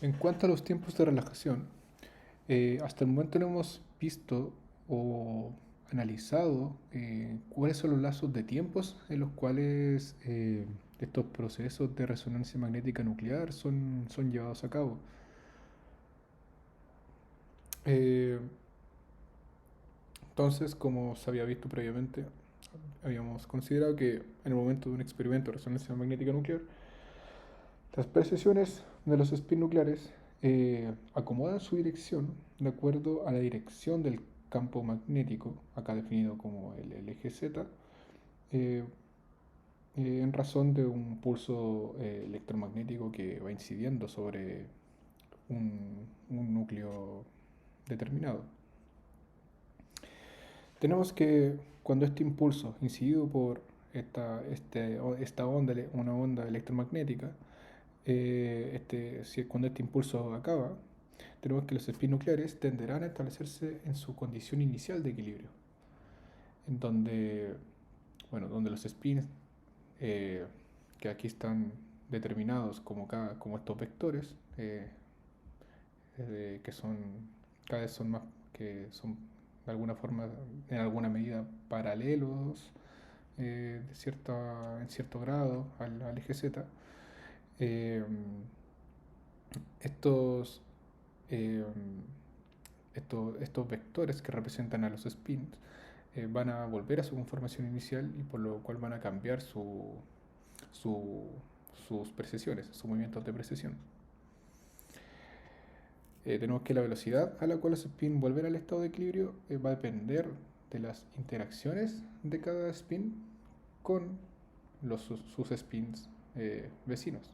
En cuanto a los tiempos de relajación, hasta el momento no hemos visto o analizado cuáles son los lazos de tiempos en los cuales estos procesos de resonancia magnética nuclear son llevados a cabo. Eh, entonces, como se había visto previamente, habíamos considerado que en el momento de un experimento de resonancia magnética nuclear, las precisiones de los spin nucleares acomodan su dirección de acuerdo a la dirección del campo magnético, acá definido como el eje Z, eh, en razón de un pulso electromagnético que va incidiendo sobre un núcleo determinado. Tenemos que cuando este impulso incidido por esta onda, una onda electromagnética, cuando este impulso acaba, tenemos que los spins nucleares tenderán a establecerse en su condición inicial de equilibrio, en donde, bueno, donde los spins eh, que aquí están determinados como estos vectores, que son cada vez son más, que son de alguna forma, en alguna medida, paralelos en cierto grado al eje Z. eh, estos, eh, estos vectores que representan a los spins van a volver a su conformación inicial y por lo cual van a cambiar su, sus precisiones, sus movimientos de precesión. Tenemos que la velocidad a la cual los spins vuelven al estado de equilibrio va a depender de las interacciones de cada spin con sus spins vecinos.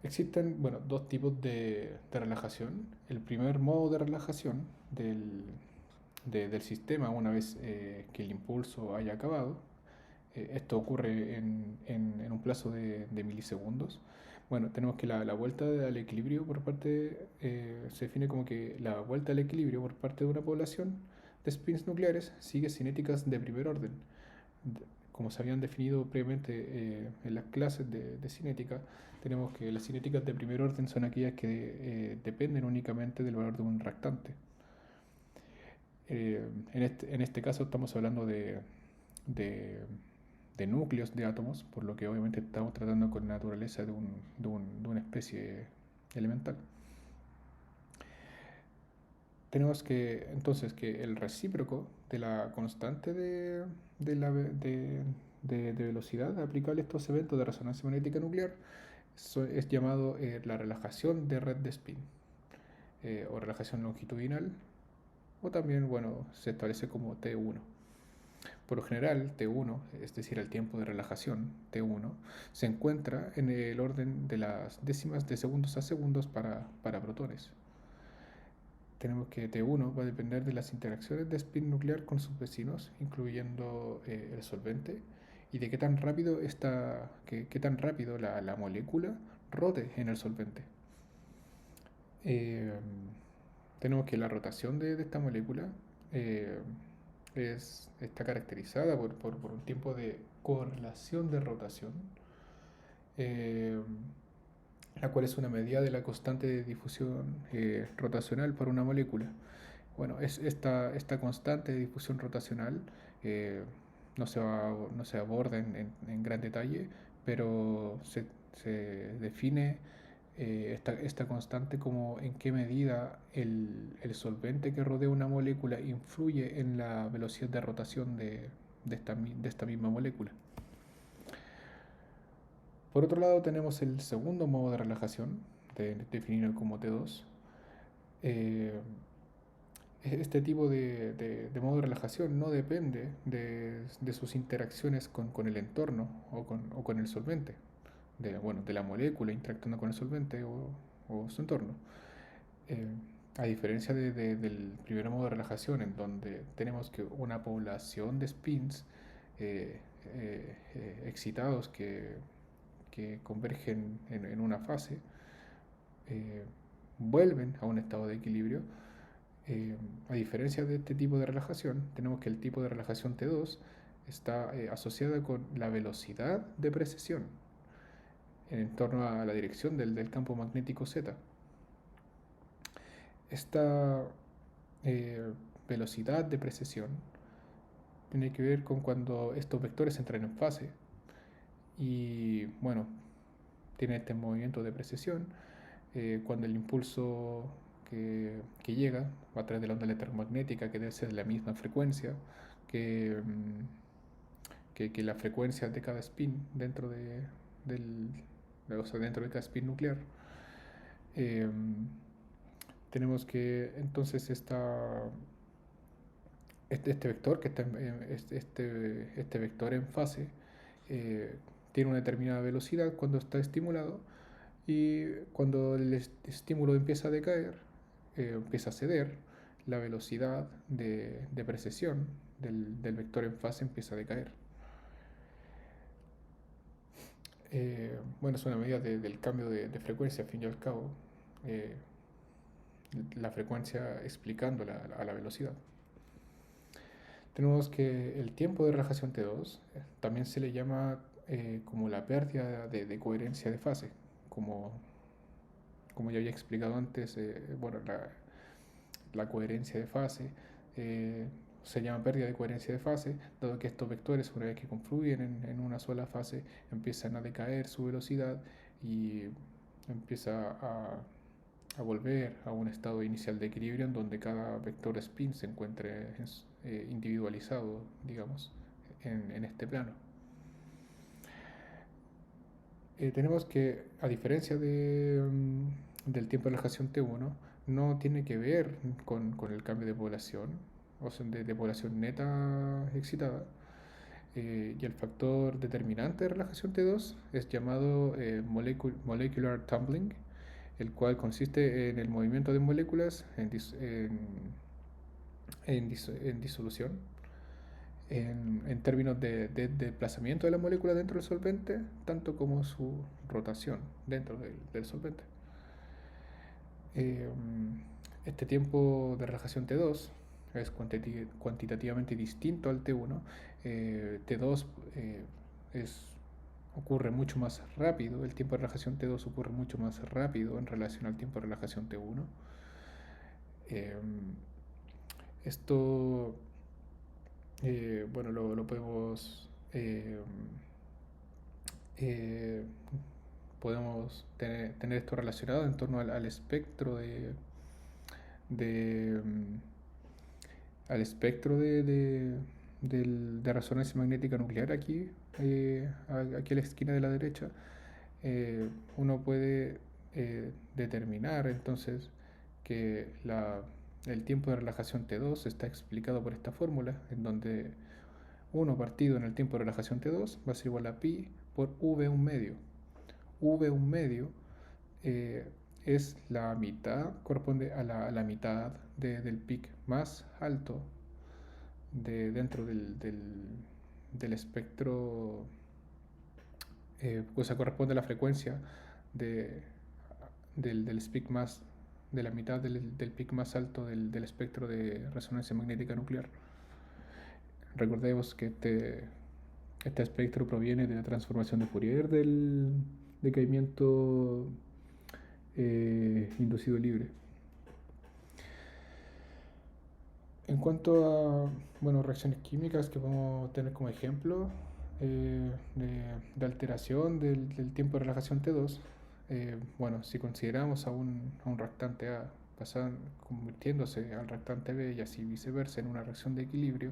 Existen, bueno, dos tipos de relajación. El primer modo de relajación del sistema una vez que el impulso haya acabado. Esto ocurre en un plazo de milisegundos. Bueno, tenemos que la vuelta al equilibrio por parte, se define como que la vuelta al equilibrio por parte de una población de spins nucleares sigue cinéticas de primer orden. Como se habían definido previamente en las clases de cinética, tenemos que las cinéticas de primer orden son aquellas que dependen únicamente del valor de un reactante. En este caso estamos hablando de, de núcleos de átomos, por lo que obviamente estamos tratando con la naturaleza de una especie elemental. Tenemos que entonces que el recíproco de la constante de, la, de velocidad aplicable a estos eventos de resonancia magnética nuclear es llamado la relajación de red de spin o relajación longitudinal, o también, bueno, se establece como T1. Por lo general, T1, es decir, el tiempo de relajación T1, se encuentra en el orden de las décimas de segundos a segundos para protones. Tenemos que T1 va a depender de las interacciones de spin nuclear con sus vecinos, incluyendo el solvente, y de qué tan rápido la molécula rote en el solvente. Eh, Tenemos que la rotación de esta molécula eh, está caracterizada por un tiempo de correlación de rotación, eh, la cual es una medida de la constante de difusión rotacional para una molécula. Bueno, esta constante de difusión rotacional eh, no se aborda en gran detalle, pero se define esta constante como en qué medida el solvente que rodea una molécula influye en la velocidad de rotación de esta misma molécula. Por otro lado, tenemos el segundo modo de relajación, definido como T2. Eh, este tipo de modo de relajación no depende de sus interacciones con el entorno o con el solvente, bueno, de la molécula interactuando con el solvente o su entorno. Eh, a diferencia del primer modo de relajación, en donde tenemos que una población de spins excitados que convergen en una fase, eh, vuelven a un estado de equilibrio. A diferencia de este tipo de relajación, tenemos que el tipo de relajación T2 está asociada con la velocidad de precesión. en torno a la dirección del campo magnético Z. Esta eh, velocidad de precesión tiene que ver con cuando estos vectores entran en fase y bueno, tiene este movimiento de precesión cuando el impulso que llega a través de la onda electromagnética, que debe ser de la misma frecuencia que, que la frecuencia de cada spin del, o sea, dentro de cada spin nuclear. eh, Tenemos que entonces este vector que está este vector en fase eh, tiene una determinada velocidad cuando está estimulado, y cuando el estímulo empieza a decaer, empieza a ceder, la velocidad de precesión del vector en fase empieza a decaer. Bueno, es una medida del cambio de frecuencia, al fin y al cabo, eh, la frecuencia explicando a la velocidad. Tenemos que el tiempo de relajación T2 también se le llama como la pérdida de coherencia de fase, como, como ya había explicado antes. Bueno, la coherencia de fase se llama pérdida de coherencia de fase, dado que estos vectores, una vez que confluyen en una sola fase, empiezan a decaer su velocidad y empieza a volver a un estado inicial de equilibrio en donde cada vector spin se encuentre individualizado, digamos, en este plano. Tenemos que, a diferencia del tiempo de relajación T1, no tiene que ver con el cambio de población, o sea, de población neta excitada. Y el factor determinante de relajación T2 es llamado molecular tumbling, el cual consiste en el movimiento de moléculas en disolución, en términos de desplazamiento de la molécula dentro del solvente, tanto como su rotación dentro del solvente. Eh, este tiempo de relajación T2 es cuantitativamente distinto al T1. T2 ocurre mucho más rápido, el tiempo de relajación T2 ocurre mucho más rápido en relación al tiempo de relajación T1. Eh, Esto, bueno, lo podemos, eh, podemos tener esto relacionado en torno al espectro de, al espectro de resonancia magnética nuclear aquí, aquí a la esquina de la derecha. Uno puede determinar entonces que el tiempo de relajación T2 está explicado por esta fórmula, en donde 1 partido en el tiempo de relajación T2 va a ser igual a pi por V1 medio. V1 medio eh, es la mitad, corresponde a la mitad del pic más alto dentro del espectro, o sea, corresponde a la frecuencia de, del speak más, de la mitad del pic más alto del espectro de resonancia magnética nuclear. Recordemos que este espectro proviene de la transformación de Fourier del decaimiento inducido libre. En cuanto a bueno, reacciones químicas que podemos tener como ejemplo de alteración del tiempo de relajación T2, bueno, si consideramos a un reactante A convirtiéndose al reactante B y así viceversa en una reacción de equilibrio,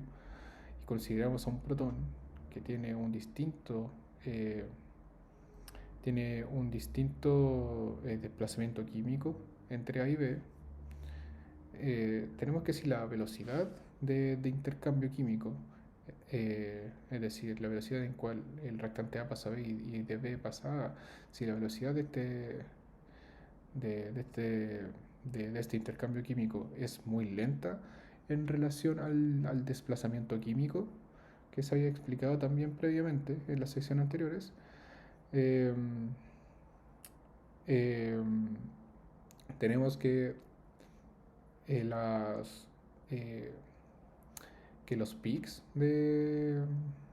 y consideramos a un protón que eh, tiene un distinto desplazamiento químico entre A y B, tenemos que decir la velocidad de intercambio químico, es decir, la velocidad en cual el reactante A pasa a B y de B pasa A. Si la velocidad de este, de este intercambio químico es muy lenta en relación al desplazamiento químico, que se había explicado también previamente en las secciones anteriores, eh, eh, tenemos eh, las, eh, que los peaks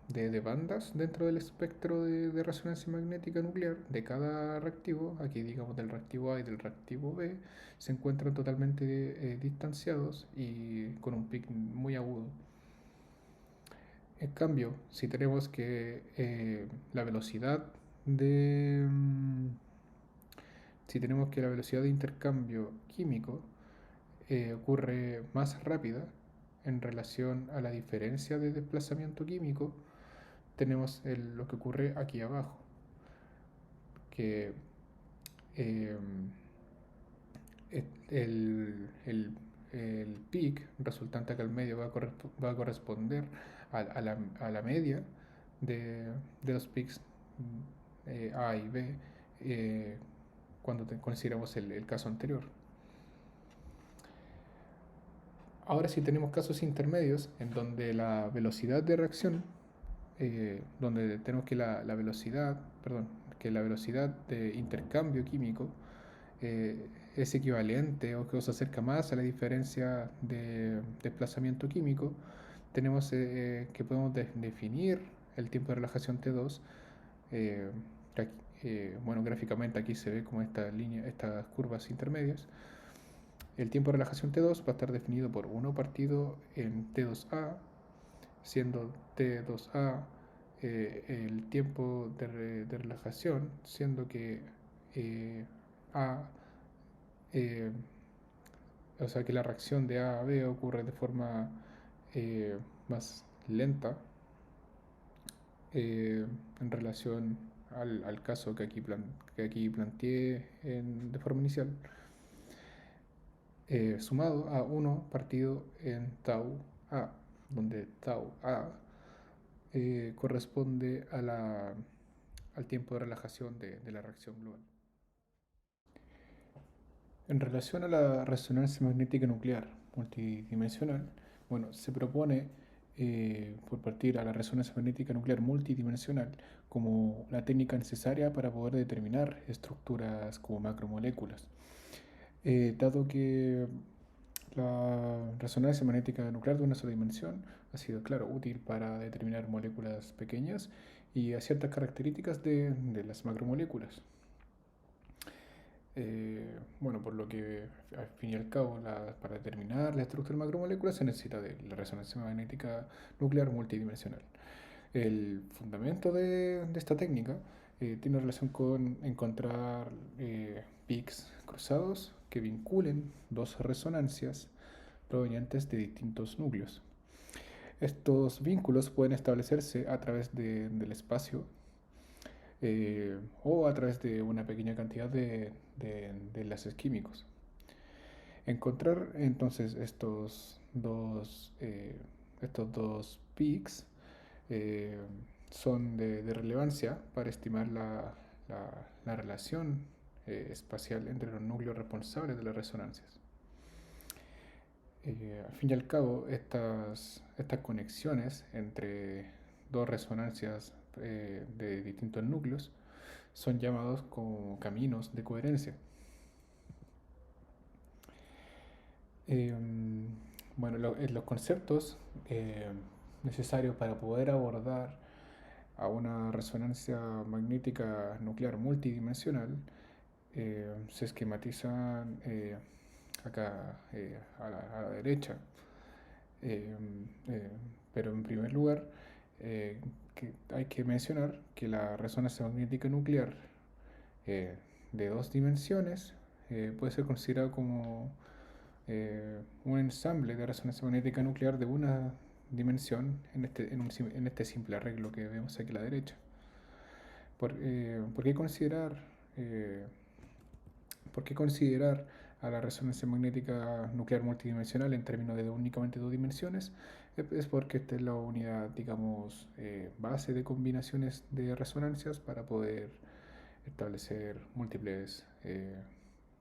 de bandas dentro del espectro de resonancia magnética nuclear de cada reactivo, aquí digamos del reactivo A y del reactivo B, se encuentran totalmente distanciados y con un pic muy agudo. En cambio, si tenemos que la velocidad de... si tenemos que la velocidad de intercambio químico ocurre más rápida en relación a la diferencia de desplazamiento químico, tenemos lo que ocurre aquí abajo, que eh, el peak resultante acá al medio va a corresponder a la media de los peaks A y B cuando consideramos el caso anterior. Ahora sí tenemos casos intermedios en donde la velocidad de reacción, donde tenemos que la velocidad, perdón, que la velocidad de intercambio químico es equivalente o que se acerca más a la diferencia de desplazamiento químico, tenemos que podemos definir el tiempo de relajación T2. eh, bueno, gráficamente aquí se ve como estas curvas intermedias. El tiempo de relajación T2 va a estar definido por 1 partido en T2A, siendo T2A el tiempo de relajación, siendo que A, eh, o sea que la reacción de A a B ocurre de forma más lenta en relación al caso que aquí planteé de forma inicial, sumado a 1 partido en tau A, donde tau A corresponde al tiempo de relajación de la reacción global. En relación a la resonancia magnética nuclear multidimensional, bueno, se propone por partir a la resonancia magnética nuclear multidimensional como la técnica necesaria para poder determinar estructuras como macromoléculas. Dado que la resonancia magnética nuclear de una sola dimensión ha sido, claro, útil para determinar moléculas pequeñas y a ciertas características de las macromoléculas. Bueno, por lo que al fin y al cabo, para determinar la estructura de macromoléculas se necesita de la resonancia magnética nuclear multidimensional. El fundamento de esta técnica tiene relación con encontrar peaks cruzados que vinculen dos resonancias provenientes de distintos núcleos. Estos vínculos pueden establecerse a través del espacio o a través de una pequeña cantidad de enlaces químicos. Encontrar entonces estos dos peaks eh, son de relevancia para estimar la relación espacial entre los núcleos responsables de las resonancias. Al fin y al cabo, estas conexiones entre dos resonancias de distintos núcleos son llamados como caminos de coherencia. Eh, bueno, los conceptos necesarios para poder abordar a una resonancia magnética nuclear multidimensional se esquematizan acá a la derecha. Eh, eh, pero en primer lugar, hay que mencionar que la resonancia magnética nuclear eh, de dos dimensiones puede ser considerado como un ensamble de resonancia magnética nuclear de una dimensión en este simple arreglo que vemos aquí a la derecha. ¿Por qué eh, por qué considerar a la resonancia magnética nuclear multidimensional en términos de únicamente dos dimensiones? Es porque esta es la unidad, digamos, base de combinaciones de resonancias para poder establecer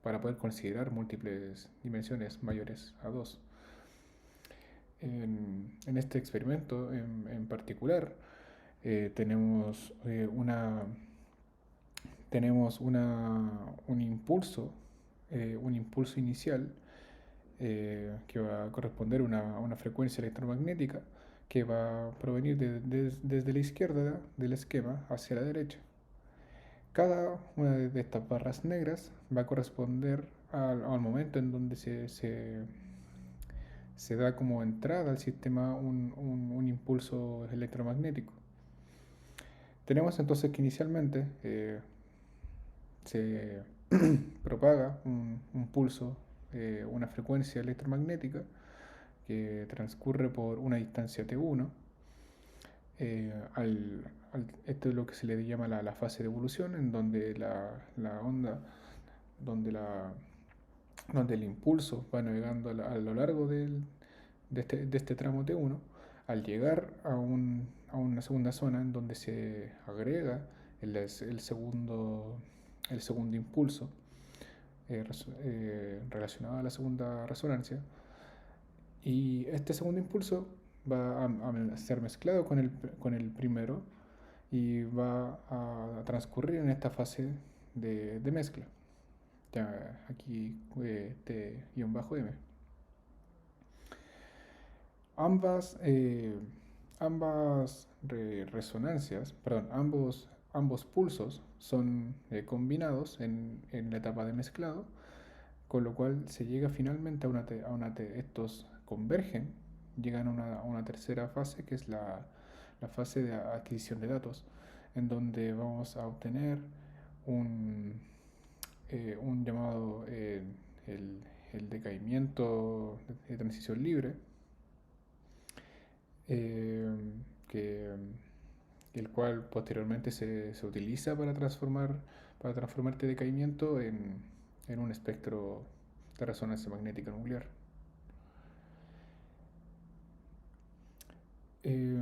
para poder considerar múltiples dimensiones mayores a 2. En este experimento en particular tenemos un impulso inicial que va a corresponder a una frecuencia electromagnética que va a provenir desde la izquierda del esquema hacia la derecha. Cada una de estas barras negras va a corresponder al momento en donde se da como entrada al sistema un impulso electromagnético. Tenemos entonces que inicialmente se propaga un pulso, una frecuencia electromagnética que transcurre por una distancia t1. Esto es lo que se le llama la fase de evolución, en donde la onda, donde, la, donde el impulso va navegando a lo largo de este tramo T1, al llegar a una segunda zona en donde se agrega el segundo impulso relacionado a la segunda resonancia, y este segundo impulso va a ser mezclado con el primero y va a transcurrir en esta fase de mezcla. Ya aquí T-M. Ambos pulsos son combinados en la etapa de mezclado, con lo cual se llega finalmente estos convergen, llegan a una tercera fase, que es la fase de adquisición de datos, en donde vamos a obtener un, un llamado el decaimiento de transición libre, eh, que, el cual posteriormente se utiliza para transformar este decaimiento en un espectro de resonancia magnética nuclear. Eh,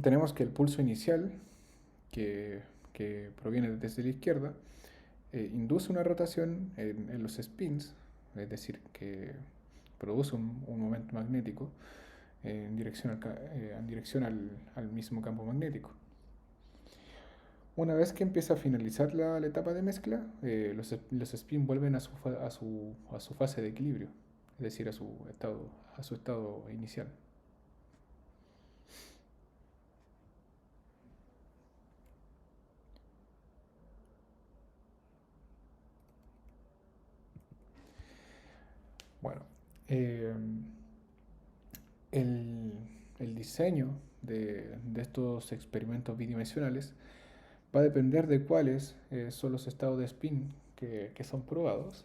Tenemos que el pulso inicial, que, que proviene desde la izquierda, induce una rotación en los spins, es decir, que produce un momento magnético en dirección al mismo campo magnético. Una vez que empieza a finalizar la etapa de mezcla, los spins vuelven a su fase de equilibrio, es decir, a su estado inicial. Bueno, eh, el, el diseño de estos experimentos bidimensionales va a depender de cuáles son los estados de spin que son probados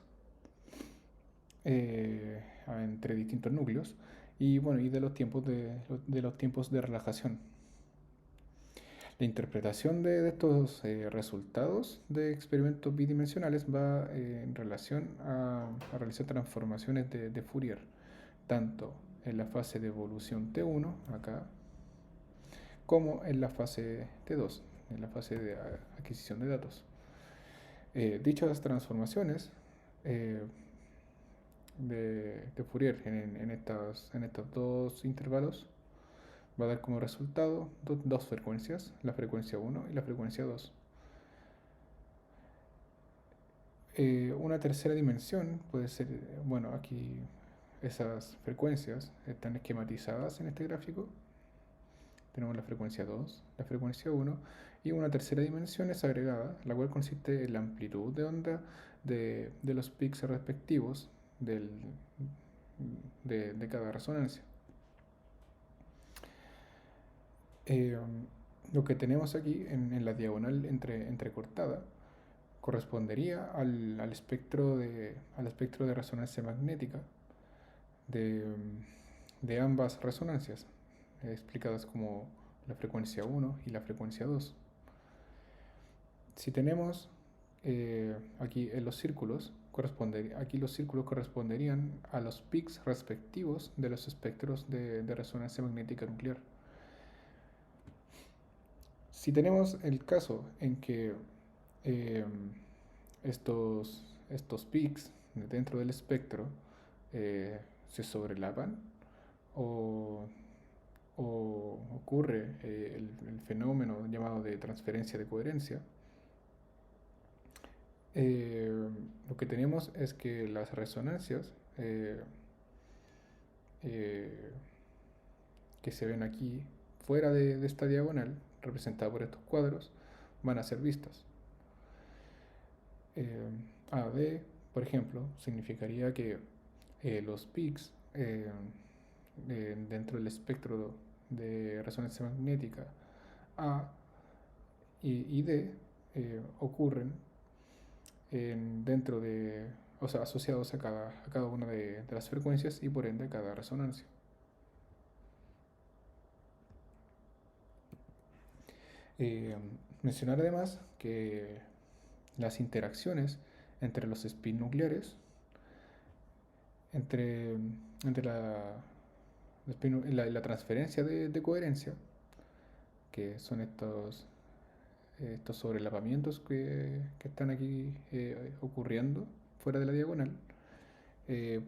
entre distintos núcleos, y bueno, y de los tiempos de relajación. La interpretación de estos resultados de experimentos bidimensionales va en relación a realizar transformaciones de Fourier, tanto en la fase de evolución T1, acá, como en la fase T2, en la fase de adquisición de datos. Dichas transformaciones eh, de Fourier en estos dos intervalos va a dar como resultado dos frecuencias, la frecuencia 1 y la frecuencia 2. Una tercera dimensión puede ser, bueno, aquí esas frecuencias están esquematizadas en este gráfico. Tenemos la frecuencia 2, la frecuencia 1, y una tercera dimensión es agregada, la cual consiste en la amplitud de onda de los pics respectivos de cada resonancia. Eh, lo que tenemos aquí en la diagonal entrecortada correspondería al espectro de resonancia magnética de, de ambas resonancias, explicadas como la frecuencia 1 y la frecuencia 2. Si tenemos aquí en los círculos, aquí los círculos corresponderían a los pics respectivos de los espectros de resonancia magnética nuclear. Si tenemos el caso en que eh, estos peaks dentro del espectro se sobrelapan, o, o ocurre el fenómeno llamado de transferencia de coherencia, lo que tenemos es que las resonancias eh, que se ven aquí fuera de esta diagonal, representada por estos cuadros, van a ser vistas. AD, por ejemplo, significaría que los peaks dentro del espectro de resonancia magnética A y D ocurren dentro de, o sea, asociados a cada una de las frecuencias y por ende a cada resonancia. Eh, Mencionar además que las interacciones entre los spin nucleares, entre, entre la transferencia de coherencia, que son estos sobrelapamientos que están aquí ocurriendo fuera de la diagonal,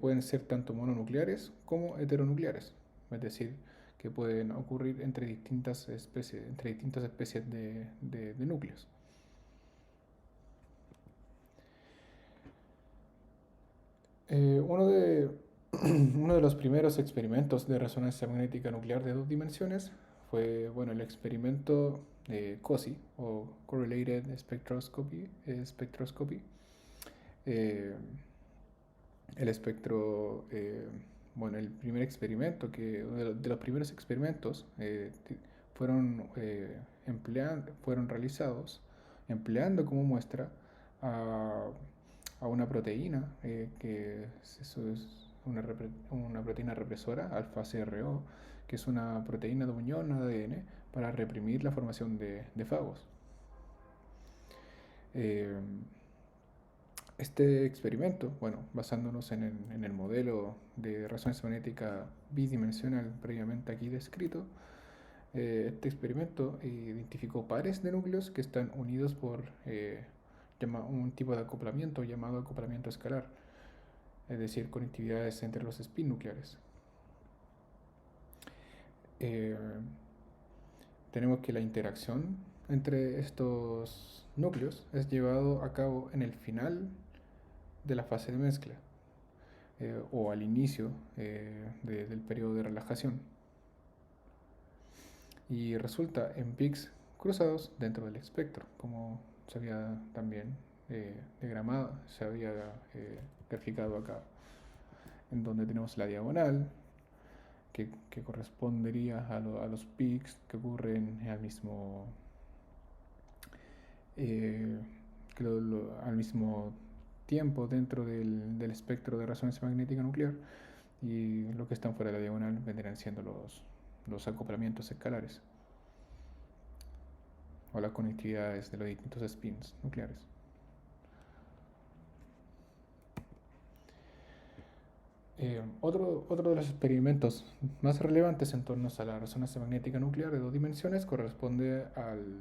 pueden ser tanto mononucleares como heteronucleares, es decir, que pueden ocurrir entre distintas especies de núcleos. Uno de, uno de los primeros experimentos de resonancia magnética nuclear de dos dimensiones fue, bueno, el experimento de COSY o Correlated Spectroscopy. Eh, el espectro, bueno, el primer experimento, de los primeros experimentos fueron realizados empleando como muestra a, a una proteína, eso es una proteína represora, alfa-CRO, que es una proteína de unión ADN para reprimir la formación de fagos. Este experimento, bueno, basándonos en el modelo de resonancia magnética bidimensional previamente aquí descrito, este experimento identificó pares de núcleos que están unidos por un tipo de acoplamiento llamado acoplamiento escalar, es decir, conectividades entre los spin nucleares. Tenemos que la interacción entre estos núcleos es llevado a cabo en el final de la fase de mezcla o al inicio del periodo de relajación, y resulta en peaks cruzados dentro del espectro, como se había también diagramado, se había graficado acá, en donde tenemos la diagonal que correspondería a los peaks que ocurren al mismo eh, al mismo tiempo dentro del espectro de resonancia magnética nuclear, y lo que están fuera de la diagonal vendrían siendo los acoplamientos escalares o las conectividades de los distintos spins nucleares. Otro de los experimentos más relevantes en torno a la resonancia magnética nuclear de dos dimensiones corresponde al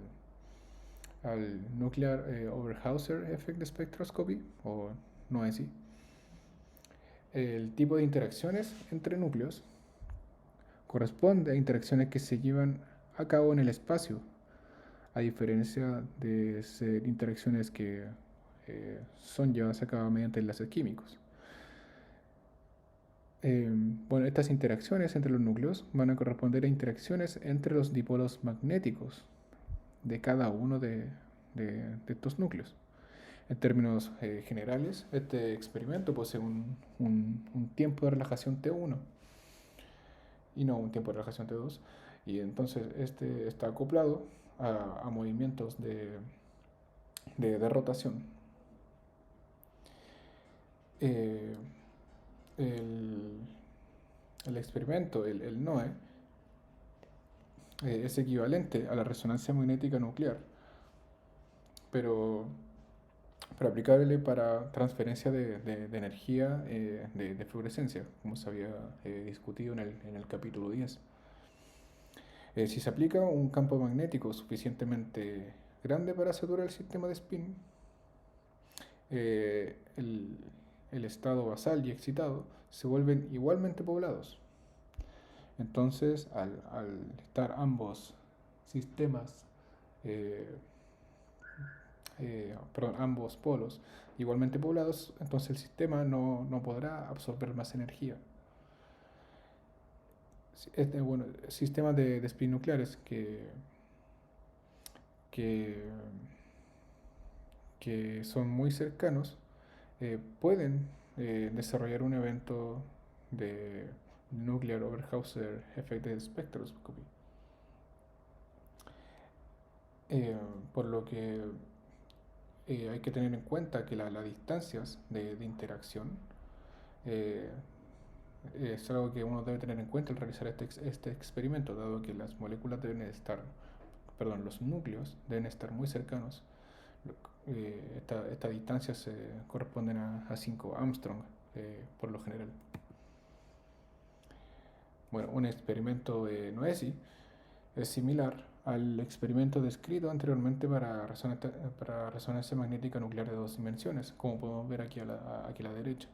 Nuclear Overhauser Effect Spectroscopy, o NOESI. El tipo de interacciones entre núcleos corresponde a interacciones que se llevan a cabo en el espacio, a diferencia de ser interacciones que son llevadas a cabo mediante enlaces químicos. Bueno, estas interacciones entre los núcleos van a corresponder a interacciones entre los dipolos magnéticos de cada uno de estos núcleos. En términos generales, este experimento posee un tiempo de relajación T1 y no un tiempo de relajación T2, y entonces este está acoplado a movimientos de rotación. El experimento, el NOE, es equivalente a la resonancia magnética nuclear, pero aplicable para transferencia de energía de fluorescencia, como se había discutido en el capítulo 10. Si se aplica un campo magnético suficientemente grande para saturar el sistema de spin, el estado basal y excitado se vuelven igualmente poblados. Entonces, al estar ambos sistemas, ambos polos igualmente poblados, entonces el sistema no podrá absorber más energía. bueno, sistemas de spin nucleares que, que son muy cercanos pueden desarrollar un evento de Nuclear Overhauser Effect Spectroscopy. Eh, por lo que hay que tener en cuenta que las distancias de interacción eh, es algo que uno debe tener en cuenta al realizar este experimento, dado que las moléculas deben estar, perdón, los núcleos deben estar muy cercanos. Estas distancias corresponden a 5 Armstrong por lo general. Bueno, un experimento NOESI es similar al experimento descrito anteriormente para resonancia magnética nuclear de 2 dimensiones, como podemos ver aquí a la derecha.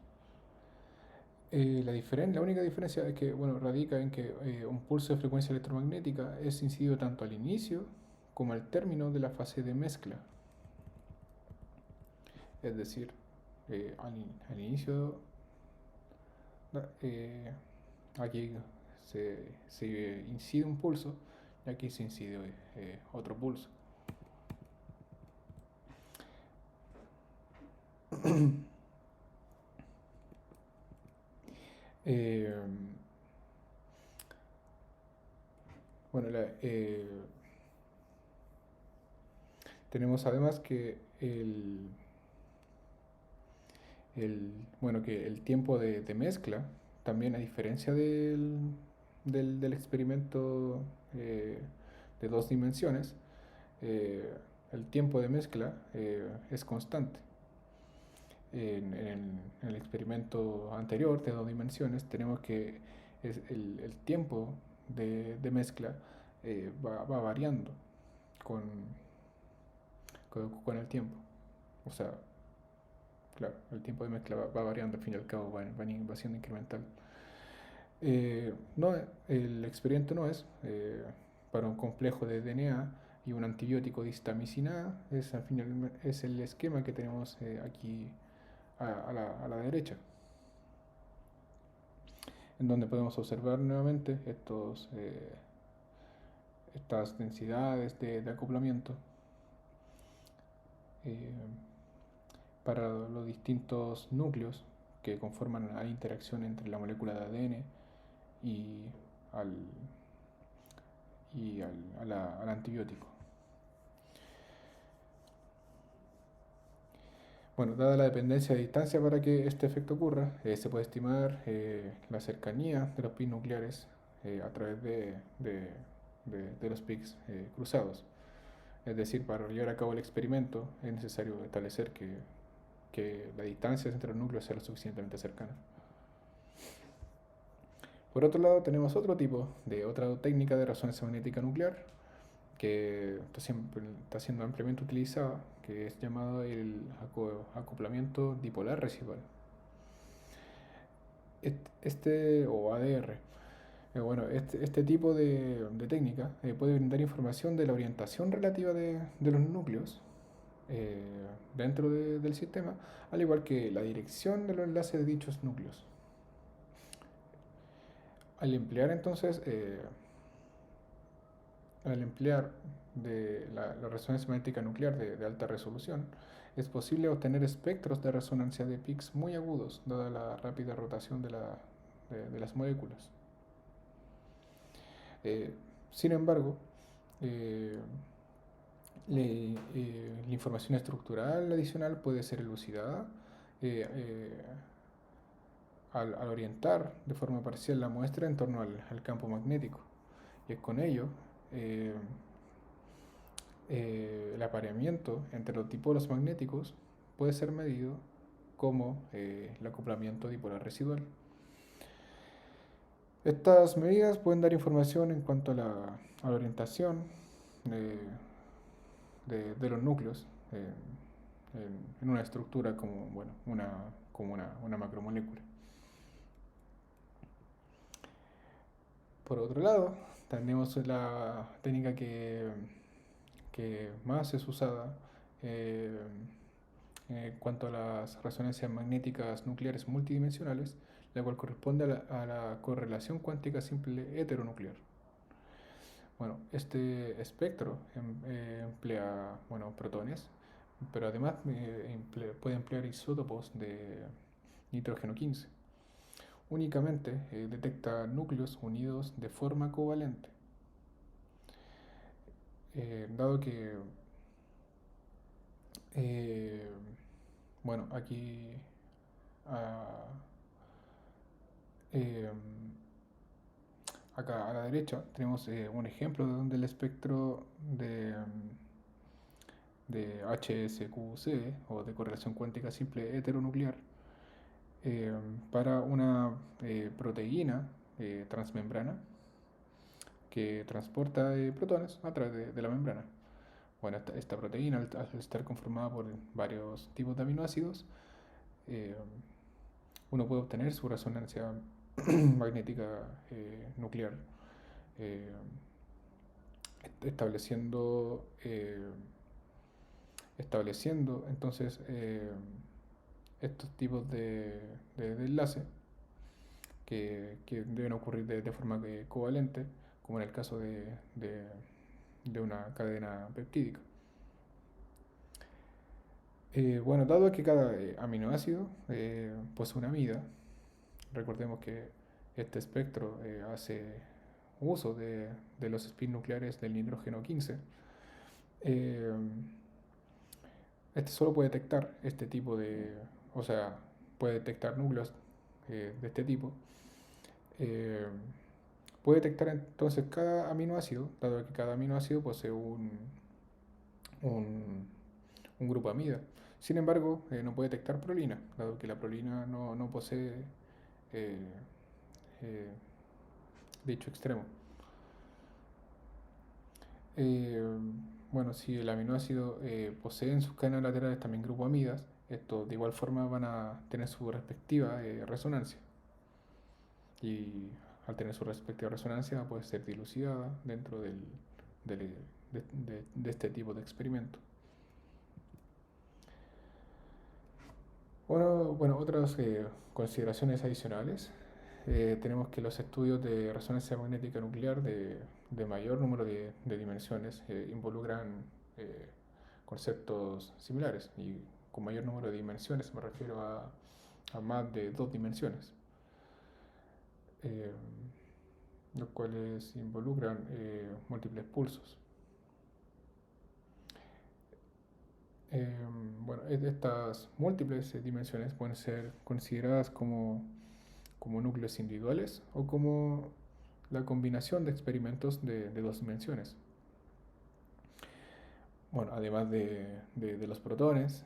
La única diferencia es que, bueno, radica en que un pulso de frecuencia electromagnética es incidido tanto al inicio como al término de la fase de mezcla. Es decir, al inicio, eh, aquí se incide un pulso y aquí se incide otro pulso. Eh, bueno, tenemos además que bueno, que el tiempo de mezcla, también a diferencia del experimento de 2 dimensiones, eh, el tiempo de mezcla es constante. En el experimento anterior de 2 dimensiones tenemos que el tiempo de mezcla va variando con, con el tiempo. O sea, claro, el tiempo de mezcla va variando, al fin y al cabo va siendo incremental. No, el experimento no es para un complejo de DNA y un antibiótico de histamicina A, al final es el esquema que tenemos aquí a la derecha, en donde podemos observar nuevamente estas densidades de acoplamiento eh, para los distintos núcleos que conforman la interacción entre la molécula de ADN y al, al antibiótico. Bueno, dada la dependencia de distancia para que este efecto ocurra, se puede estimar la cercanía de los picos nucleares a través de los picos cruzados. Es decir, para llevar a cabo el experimento es necesario establecer que la distancia entre los núcleos sea lo suficientemente cercana. Por otro lado, tenemos otra técnica de resonancia magnética nuclear que está siendo ampliamente utilizada, que es llamado el acoplamiento dipolar residual. O ADR. Bueno, este tipo de técnica puede brindar información de la orientación relativa de los núcleos eh, dentro del sistema, al igual que la dirección de los enlaces de dichos núcleos. Al emplear entonces, al emplear la resonancia magnética nuclear de alta resolución, es posible obtener espectros de resonancia de pics muy agudos, dada la rápida rotación de las moléculas. Sin embargo, eh, la información estructural adicional puede ser elucidada al orientar de forma parcial la muestra en torno al campo magnético. Y con ello, eh, el apareamiento entre los dipolos magnéticos puede ser medido como el acoplamiento dipolar residual. Estas medidas pueden dar información en cuanto a la orientación de, de los núcleos en una estructura como, bueno, una macromolécula. Por otro lado, tenemos la técnica que más es usada en cuanto a las resonancias magnéticas nucleares multidimensionales, la cual corresponde a la correlación cuántica simple heteronuclear. Bueno, este espectro emplea, bueno, protones, pero además puede emplear isótopos de nitrógeno 15. Únicamente detecta núcleos unidos de forma covalente, dado que, eh, bueno, aquí ah, eh, acá a la derecha tenemos un ejemplo de donde el espectro de HSQC o de correlación cuántica simple heteronuclear eh, para una proteína transmembrana que transporta protones a través de la membrana. Bueno, esta proteína, al estar conformada por varios tipos de aminoácidos, eh, uno puede obtener su resonancia magnética nuclear, eh, estableciendo, estableciendo entonces estos tipos de enlace que deben ocurrir de forma covalente, como en el caso de una cadena peptídica. Bueno, dado que cada aminoácido posee una amida, recordemos que este espectro hace uso de los spin nucleares del nitrógeno 15. eh, este solo puede detectar este tipo o sea, puede detectar núcleos de este tipo. Eh, puede detectar entonces cada aminoácido, dado que cada aminoácido posee un, un grupo amida. Sin embargo, no puede detectar prolina, dado que la prolina no posee eh, eh, dicho extremo. Eh, bueno, si el aminoácido posee en sus cadenas laterales también grupos amidas, estos de igual forma van a tener su respectiva resonancia. Y al tener su respectiva resonancia puede ser dilucidada dentro del- de este tipo de experimento. Bueno, otras consideraciones adicionales. Tenemos que los estudios de resonancia magnética nuclear de mayor número de dimensiones involucran conceptos similares. Y con mayor número de dimensiones me refiero a más de dos dimensiones, eh, los cuales involucran múltiples pulsos. Bueno, estas múltiples dimensiones pueden ser consideradas como núcleos individuales o como la combinación de experimentos de dos dimensiones. Bueno, además de los protones,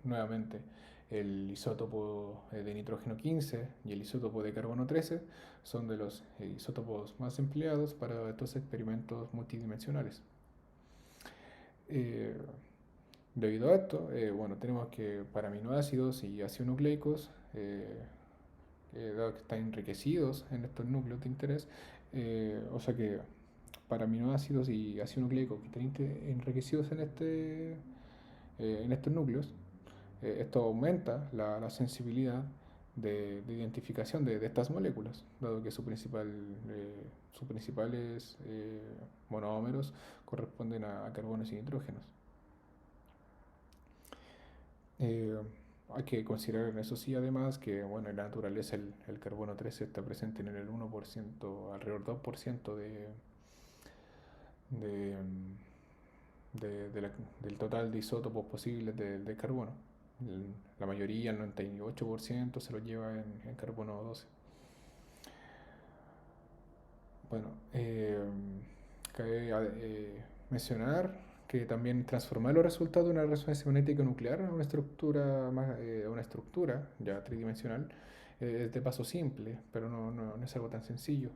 nuevamente el isótopo de nitrógeno 15 y el isótopo de carbono 13 son de los isótopos más empleados para estos experimentos multidimensionales. Eh, Debido a esto, bueno, tenemos que para aminoácidos y ácidos nucleicos, dado que están enriquecidos en estos núcleos de interés, o sea que para aminoácidos y ácidos nucleicos que están enriquecidos en estos núcleos, esto aumenta la sensibilidad de identificación de estas moléculas, dado que sus principales monómeros corresponden a carbonos y nitrógenos. Eh, Hay que considerar, eso sí, además, que bueno, en la naturaleza el carbono 13 está presente en el 1%, alrededor del 2% de, del total de isótopos posibles de carbono. La mayoría, el 98%, se lo lleva en carbono 12. Bueno, cabe mencionar que también transformar los resultados de una resonancia magnética nuclear a a una estructura ya tridimensional es de paso simple, pero no es algo tan sencillo.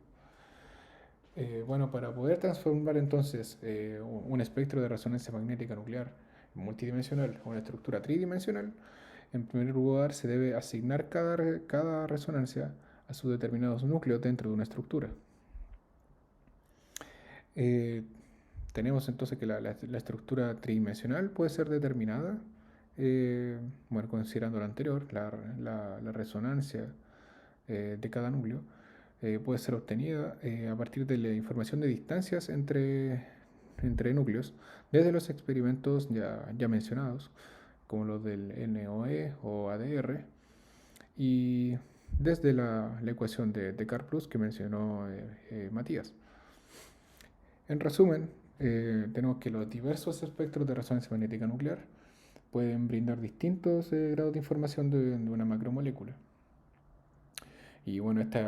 Bueno, para poder transformar entonces un espectro de resonancia magnética nuclear multidimensional a una estructura tridimensional, en primer lugar se debe asignar cada resonancia a sus determinados núcleos dentro de una estructura. Eh, Tenemos entonces que la estructura tridimensional puede ser determinada, bueno, considerando lo anterior, la resonancia de cada núcleo puede ser obtenida a partir de la información de distancias entre núcleos, desde los experimentos ya mencionados, como los del NOE o ADR, y desde la ecuación de Karplus que mencionó Matías. En resumen, tenemos que los diversos espectros de resonancia magnética nuclear pueden brindar distintos grados de información de una macromolécula. Y bueno, estos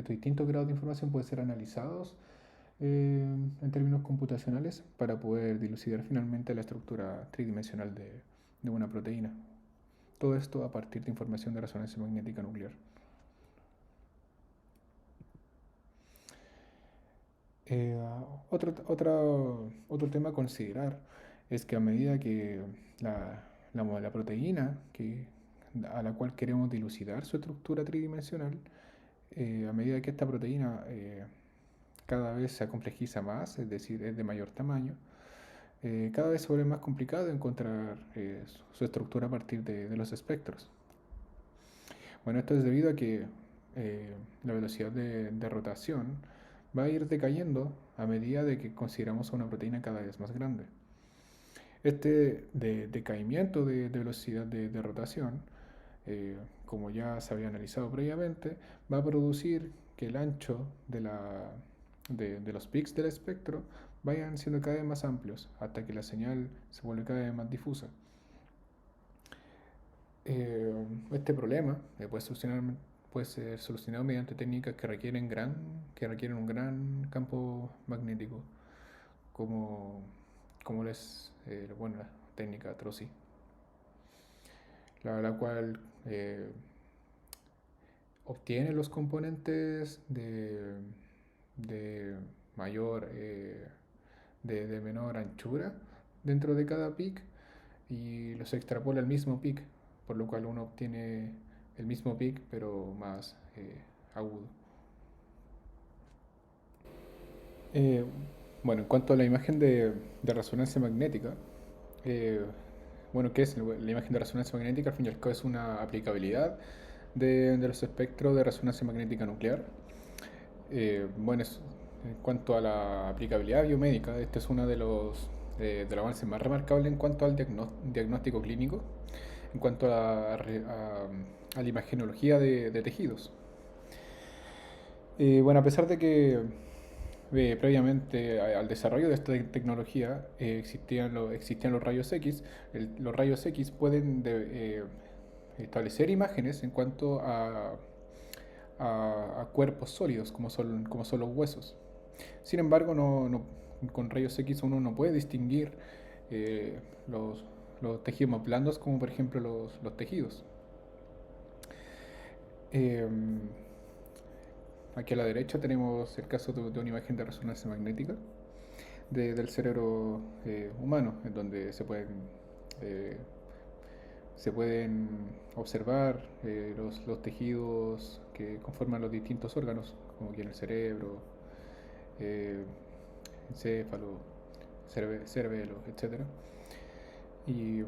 distintos grados de información pueden ser analizados en términos computacionales para poder dilucidar finalmente la estructura tridimensional de una proteína. Todo esto a partir de información de resonancia magnética nuclear. Otro tema a considerar es que a medida que la proteína a la cual queremos dilucidar su estructura tridimensional, a medida que esta proteína cada vez se complejiza más, es decir, es de mayor tamaño, cada vez se vuelve más complicado encontrar su estructura a partir de los espectros. Bueno, esto es debido a que la velocidad de rotación va a ir decayendo a medida de que consideramos a una proteína cada vez más grande. Este decaimiento de velocidad de rotación, como ya se había analizado previamente, va a producir que el ancho de los pics del espectro vayan siendo cada vez más amplios hasta que la señal se vuelve cada vez más difusa. Este problema puede ser solucionado mediante técnicas que requieren un gran campo magnético, como es la técnica TROSY, la cual obtiene los componentes de mayor de menor anchura dentro de cada pic y los extrapola al mismo pic, por lo cual uno obtiene el mismo pic pero más agudo. Eh, bueno, en cuanto a la imagen de resonancia magnética, eh, bueno, ¿qué es la imagen de resonancia magnética? Al fin y al cabo es una aplicabilidad de los espectros de resonancia magnética nuclear. Bueno, en cuanto a la aplicabilidad biomédica, este es uno de los avances más remarcables en cuanto al diagnóstico clínico, en cuanto a la imagenología de tejidos. Bueno, a pesar de que previamente al desarrollo de esta tecnología existían los rayos X, los rayos X pueden establecer imágenes en cuanto a cuerpos sólidos como son los huesos. Sin embargo, con rayos X uno no puede distinguir eh, los tejidos más blandos como por ejemplo los tejidos. Aquí a la derecha tenemos el caso de una imagen de resonancia magnética del cerebro humano, en donde eh, se pueden observar los tejidos que conforman los distintos órganos, como que el cerebro, encéfalo, cerebelo, etc. Y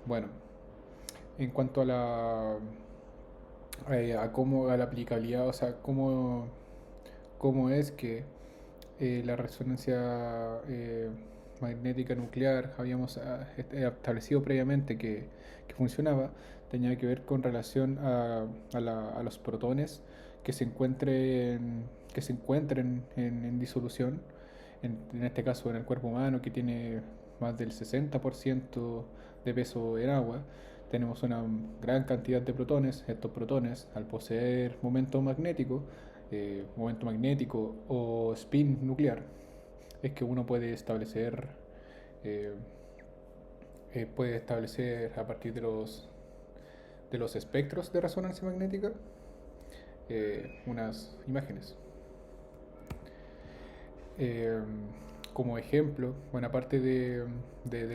bueno, en cuanto a la aplicabilidad, o sea, cómo es que la resonancia magnética nuclear habíamos establecido previamente que funcionaba, tenía que ver con relación a los protones que se encuentren en disolución, en este caso en el cuerpo humano que tiene más del 60% de peso en agua. Tenemos una gran cantidad de protones. Estos protones, al poseer momento magnético o spin nuclear, es que uno eh, puede establecer a partir de los espectros de resonancia magnética unas imágenes. Eh, Como ejemplo, bueno, aparte de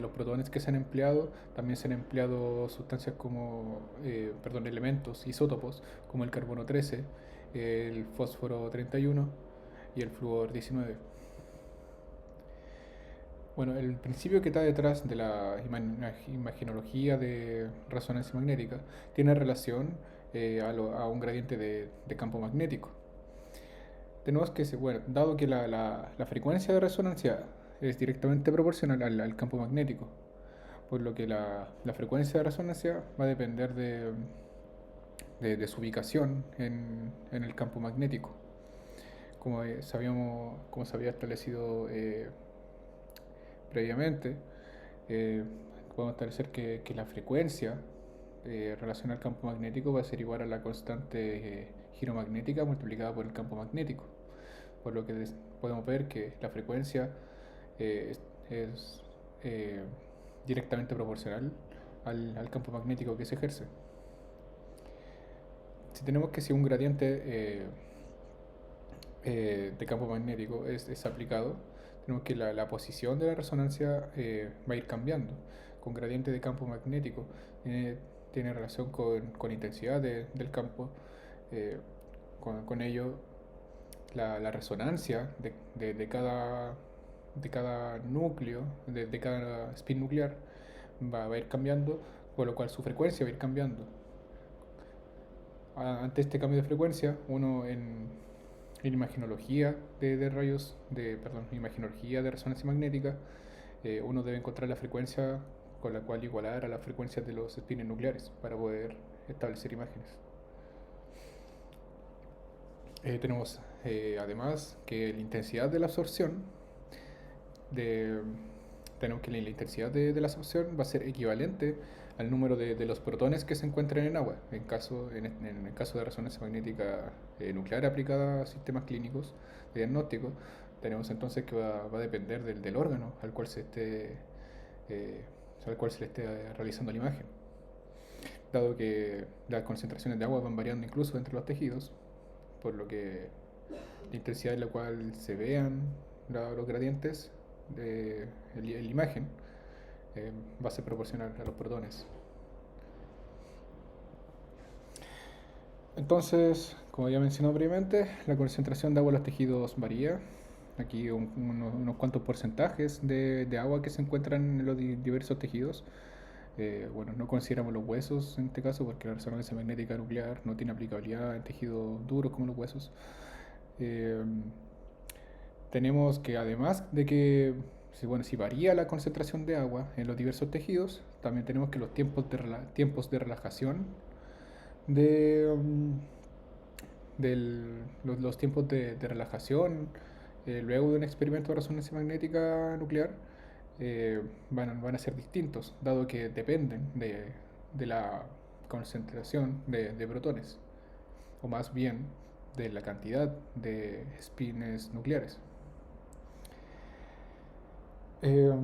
los protones que se han empleado, también se han empleado sustancias elementos, isótopos, como el carbono 13, el fósforo 31 y el flúor 19. Bueno, el principio que está detrás de la imagenología de resonancia magnética tiene relación a un gradiente de campo magnético. Tenemos que, bueno, dado que la frecuencia de resonancia es directamente proporcional al campo magnético, por lo que la frecuencia de resonancia va a depender de su ubicación en el campo magnético. Como se había establecido previamente, eh, podemos establecer que la frecuencia relación al campo magnético va a ser igual a la constante giromagnética multiplicada por el campo magnético, por lo que podemos ver que la frecuencia es, eh, directamente proporcional al campo magnético que se ejerce. Si tenemos que si un gradiente de campo magnético es aplicado, tenemos que la posición de la resonancia va a ir cambiando. Con gradiente de campo magnético tiene relación con intensidad del campo. eh, con ello, la resonancia de cada núcleo, de cada spin nuclear, va a ir cambiando, por lo cual su frecuencia va a ir cambiando. Ante este cambio de frecuencia, uno en imaginología de rayos, perdón, imaginología de resonancia magnética, uno debe encontrar la frecuencia con la cual igualar a las frecuencias de los espines nucleares para poder establecer imágenes. Tenemos además que la intensidad de la absorción de, tenemos que la intensidad de la absorción va a ser equivalente al número de los protones que se encuentran en agua. En el caso de resonancia magnética nuclear aplicada a sistemas clínicos de diagnóstico, tenemos entonces que va a depender del órgano eh, al cual se le esté realizando la imagen. Dado que las concentraciones de agua van variando incluso entre los tejidos, por lo que la intensidad en la cual se vean los gradientes de la imagen va a ser proporcional a los protones. Entonces, como ya mencionado previamente, la concentración de agua en los tejidos varía. Aquí unos cuantos porcentajes de agua que se encuentran en los diversos tejidos. Bueno, no consideramos los huesos en este caso porque la resonancia magnética nuclear no tiene aplicabilidad en tejidos duros como los huesos. Eh, Tenemos que además de que si varía la concentración de agua en los diversos tejidos, también tenemos que los tiempos de relajación de, los tiempos de relajación luego de un experimento de resonancia magnética nuclear van a ser distintos, dado que dependen de la concentración de protones, o más bien de la cantidad de spines nucleares. Eh,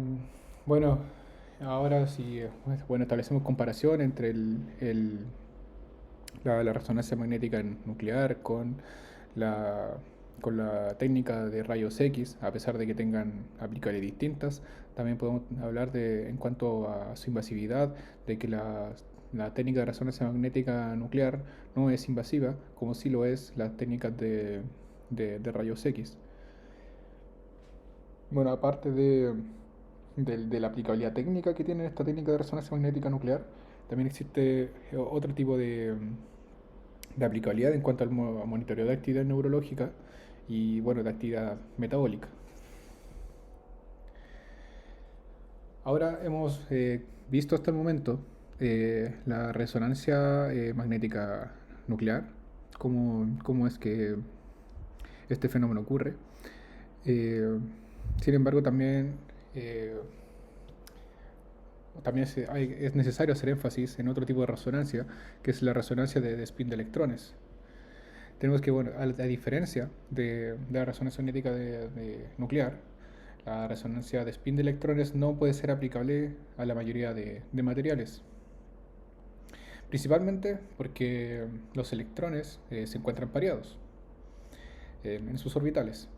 bueno, ahora sí, bueno, establecemos comparación entre la resonancia magnética nuclear la, con la técnica de rayos X, a pesar de que tengan aplicables distintas. También podemos hablar en cuanto a su invasividad, de que la técnica de resonancia magnética nuclear no es invasiva, como sí lo es las técnicas de rayos X. Bueno, aparte de la aplicabilidad técnica que tiene esta técnica de resonancia magnética nuclear, también existe otro tipo de aplicabilidad en cuanto al monitoreo de actividad neurológica y bueno, de actividad metabólica. Ahora hemos visto hasta el momento la resonancia magnética nuclear, cómo es que este fenómeno ocurre. Eh, Sin embargo, eh, también es necesario hacer énfasis en otro tipo de resonancia, que es la resonancia de spin de electrones. Tenemos que, bueno, a diferencia de la resonancia magnética nuclear, la resonancia de spin de electrones no puede ser aplicable a la mayoría de materiales. Principalmente porque los electrones se encuentran pareados en sus orbitales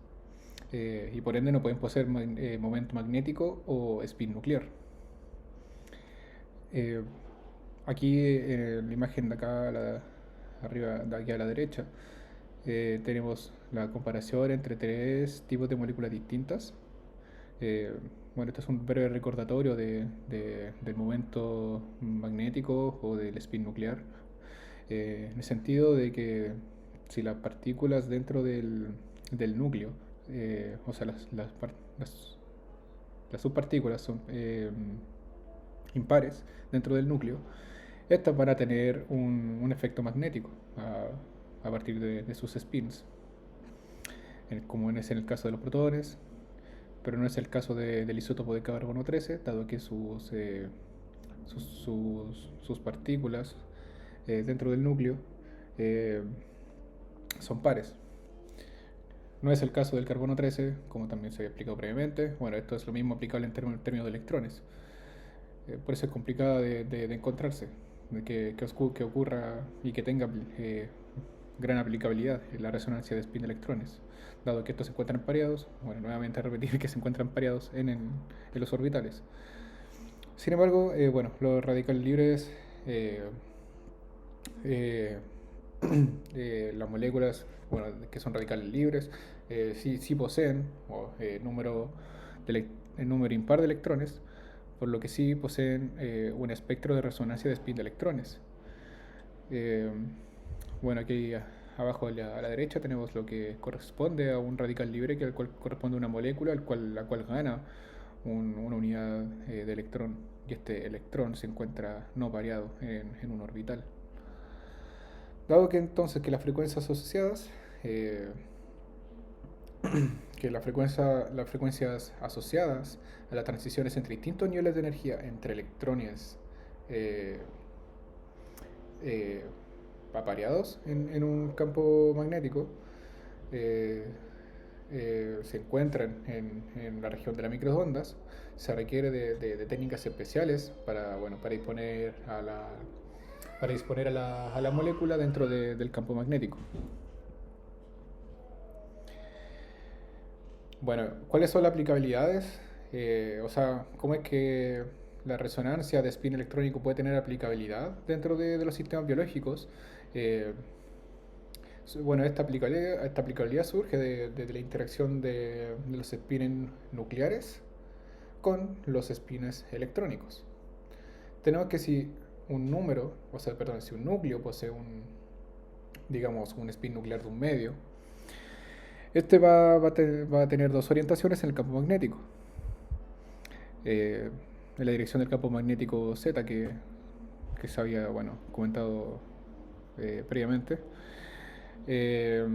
y por ende no pueden poseer momento magnético o spin nuclear. Eh, Aquí en la imagen de acá arriba, de aquí a la derecha, tenemos la comparación entre tres tipos de moléculas distintas. bueno, esto es un breve recordatorio del momento magnético o del spin nuclear, en el sentido de que si las partículas dentro del núcleo, o sea, las subpartículas son impares dentro del núcleo, estas van a tener un efecto magnético a partir de sus spins, como es en el caso de los protones, pero no es el caso del isótopo de carbono 13, dado que sus partículas dentro del núcleo eh, son pares. No es el caso del carbono 13, como también se había explicado previamente. Bueno, esto es lo mismo aplicable en términos de electrones. Por eso es complicado de encontrarse, de que ocurra y que tenga gran aplicabilidad en la resonancia de spin de electrones, dado que estos se encuentran pareados. Bueno, nuevamente repetir que se encuentran pareados en los orbitales. Sin embargo, bueno, los radicales libres, eh, eh, las moléculas, bueno, que son radicales libres, sí poseen número, número impar de electrones, por lo que sí poseen un espectro de resonancia de spin de electrones. Eh, bueno, aquí abajo a la derecha tenemos lo que corresponde a un radical libre, que al cual corresponde una molécula, la cual gana una unidad de electrón, y este electrón se encuentra no pareado en un orbital. Dado que entonces que las frecuencias asociadas, eh, las frecuencias asociadas a las transiciones entre distintos niveles de energía entre electrones eh, eh, apareados en un campo magnético, eh, se encuentran en la región de las microondas, se requiere de técnicas especiales bueno, para disponer a la molécula dentro del campo magnético. Bueno, ¿cuáles son las aplicabilidades? O sea, ¿cómo es que la resonancia de spin electrónico puede tener aplicabilidad dentro de los sistemas biológicos? Eh, bueno, esta aplicabilidad surge de la interacción de los spins nucleares con los spins electrónicos. Tenemos que si un número, o sea, perdón, si un núcleo posee digamos, un spin nuclear de un medio, este va a tener dos orientaciones en el campo magnético. En la dirección del campo magnético Z que se había, bueno, comentado previamente. Eh,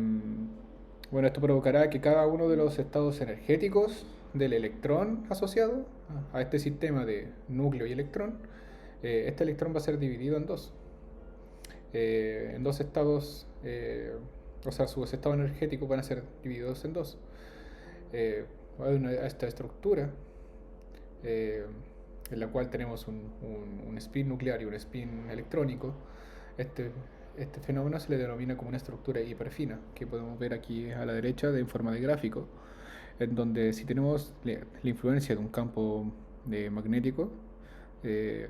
bueno, esto provocará que cada uno de los estados energéticos del electrón asociado a este sistema de núcleo y electrón, este electrón va a ser dividido en dos estados, o sea, sus estados energéticos van a ser divididos en dos. Esta estructura eh, en la cual tenemos un spin nuclear y un spin electrónico. Este, este fenómeno se le denomina como una estructura hiperfina, que podemos ver aquí a la derecha en forma de gráfico, en donde si tenemos la influencia de un campo magnético eh,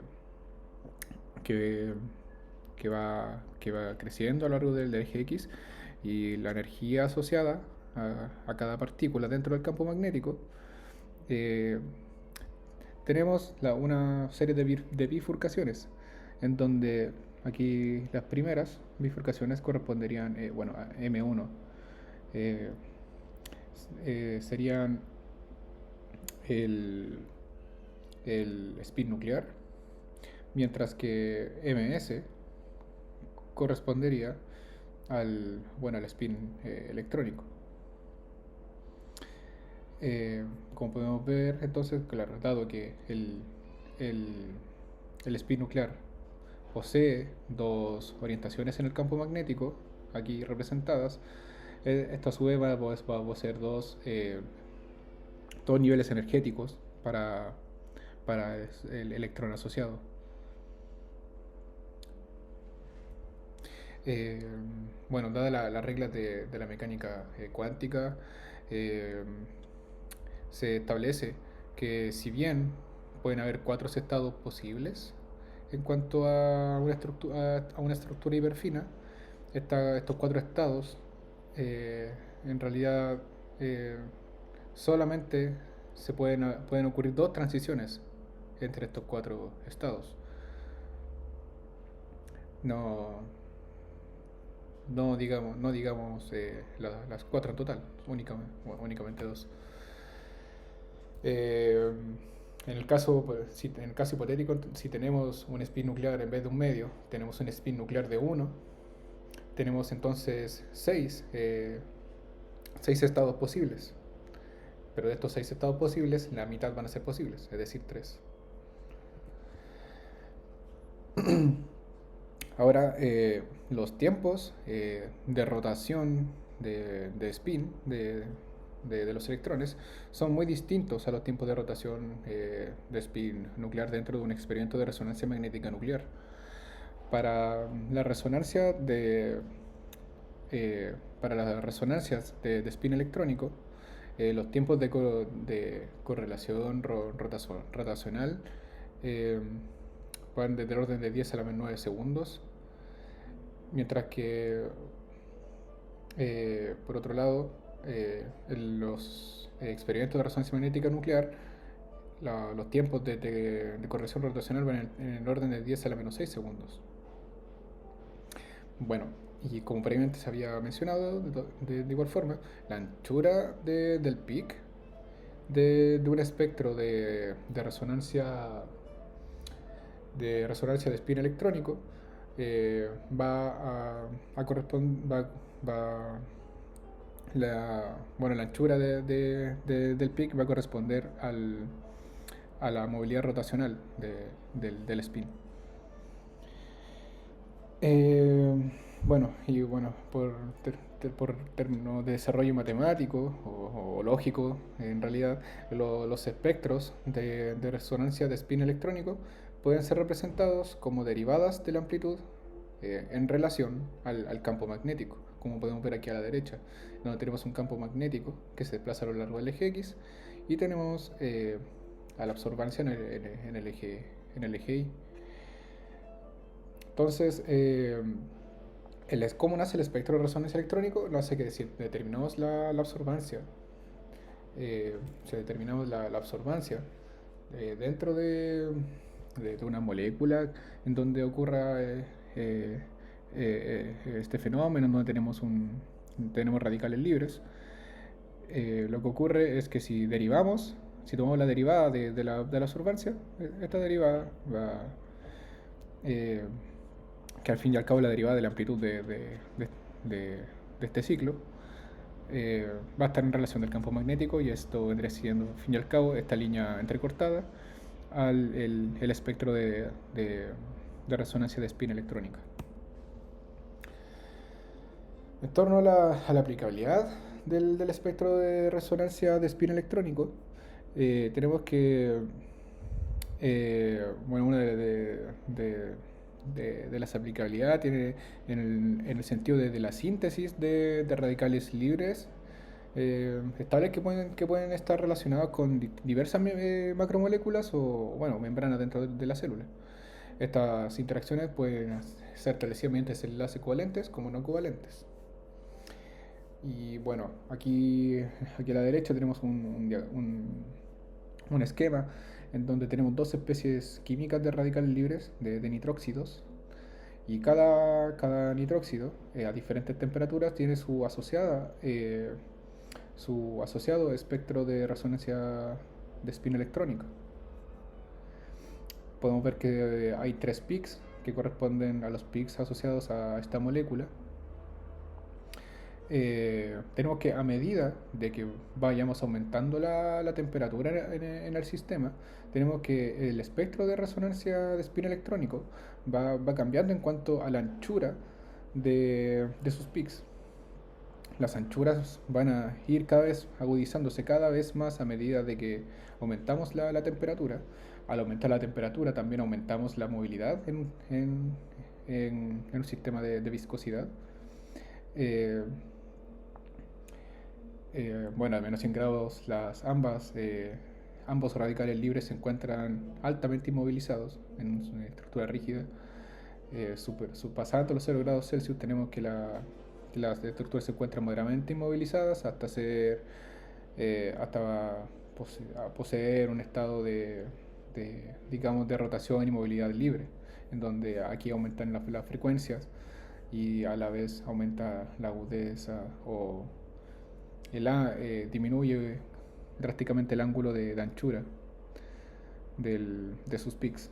que, que va creciendo a lo largo del eje X, y la energía asociada a cada partícula dentro del campo magnético, eh, tenemos una serie de bifurcaciones, en donde aquí las primeras bifurcaciones corresponderían, bueno, a M1. eh, Serían el, el spin nuclear, mientras que MS correspondería bueno, al spin electrónico. Como podemos ver, entonces, claro, dado que el, el spin nuclear posee dos orientaciones en el campo magnético, aquí representadas, esto a su vez va a poseer dos niveles energéticos para el electrón asociado. Eh, bueno, dadas las reglas de la mecánica cuántica, eh, se establece que si bien pueden haber cuatro estados posibles en cuanto a una estructura hiperfina, estos cuatro estados en realidad eh, solamente pueden ocurrir dos transiciones entre estos cuatro estados. No, no digamos las cuatro en total, únicamente dos. Eh, en el caso hipotético, si tenemos un spin nuclear en vez de un medio, tenemos un spin nuclear de uno, tenemos entonces seis estados posibles. Pero de estos seis estados posibles, la mitad van a ser posibles, es decir, tres. Ahora, los tiempos de rotación de spin de los electrones son muy distintos a los tiempos de rotación de spin nuclear dentro de un experimento de resonancia magnética nuclear. Para la resonancia para las resonancias de spin electrónico, los tiempos de correlación rotacional eh, van desde el orden de 10 a la menos 9 segundos, mientras que por otro lado, en los experimentos de resonancia magnética nuclear, los tiempos de corrección rotacional van en el orden de 10 a la menos 6 segundos. Bueno, y como previamente se había mencionado, de igual forma, la anchura del peak de un espectro de resonancia de spin electrónico va a corresponder la anchura del peak va a corresponder a la movilidad rotacional del spin. Eh, bueno, por términos de desarrollo matemático o lógico, en realidad, los espectros de resonancia de spin electrónico pueden ser representados como derivadas de la amplitud en relación al campo magnético, como podemos ver aquí a la derecha, donde tenemos un campo magnético que se desplaza a lo largo del eje X y tenemos a la absorbancia en el eje Y. Entonces, ¿cómo nace el espectro de resonancia electrónico? No hace que decir, determinamos la absorbancia. Determinamos la absorbancia dentro de una molécula en donde ocurra este fenómeno, en donde tenemos radicales libres. Lo que ocurre es que si tomamos la derivada de la absorbancia, esta derivada eh, que al fin y al cabo es la derivada de la amplitud de este ciclo, va a estar en relación del campo magnético, y esto vendría siendo, al fin y al cabo, esta línea entrecortada el espectro de resonancia de spin electrónica. En torno a la aplicabilidad del espectro de resonancia de spin electrónico, tenemos que, bueno, una de las aplicabilidades tiene en el sentido de la síntesis de radicales libres estables que pueden estar relacionados con diversas macromoléculas o, bueno, membranas dentro de la célula. Estas interacciones pueden ser tradicionalmente enlaces covalentes como no covalentes. Y bueno, aquí a la derecha tenemos un esquema en donde tenemos dos especies químicas de radicales libres de nitróxidos, y cada nitróxido a diferentes temperaturas tiene su asociado espectro de resonancia de spin electrónica. Podemos ver que hay tres peaks que corresponden a los peaks asociados a esta molécula. Tenemos que, a medida de que vayamos aumentando la temperatura en el sistema, tenemos que el espectro de resonancia de spin electrónico va cambiando en cuanto a la anchura de sus peaks. Las anchuras van a ir cada vez agudizándose cada vez más a medida de que aumentamos la temperatura. Al aumentar la temperatura también aumentamos la movilidad en un sistema de viscosidad. Bueno, a menos 100 grados ambos radicales libres se encuentran altamente inmovilizados en una estructura rígida. Pasando los 0 grados Celsius tenemos que las estructuras se encuentran moderadamente inmovilizadas hasta a poseer un estado digamos, de rotación y movilidad libre, en donde aquí aumentan las frecuencias y a la vez aumenta la agudeza o disminuye drásticamente el ángulo de anchura de sus pics.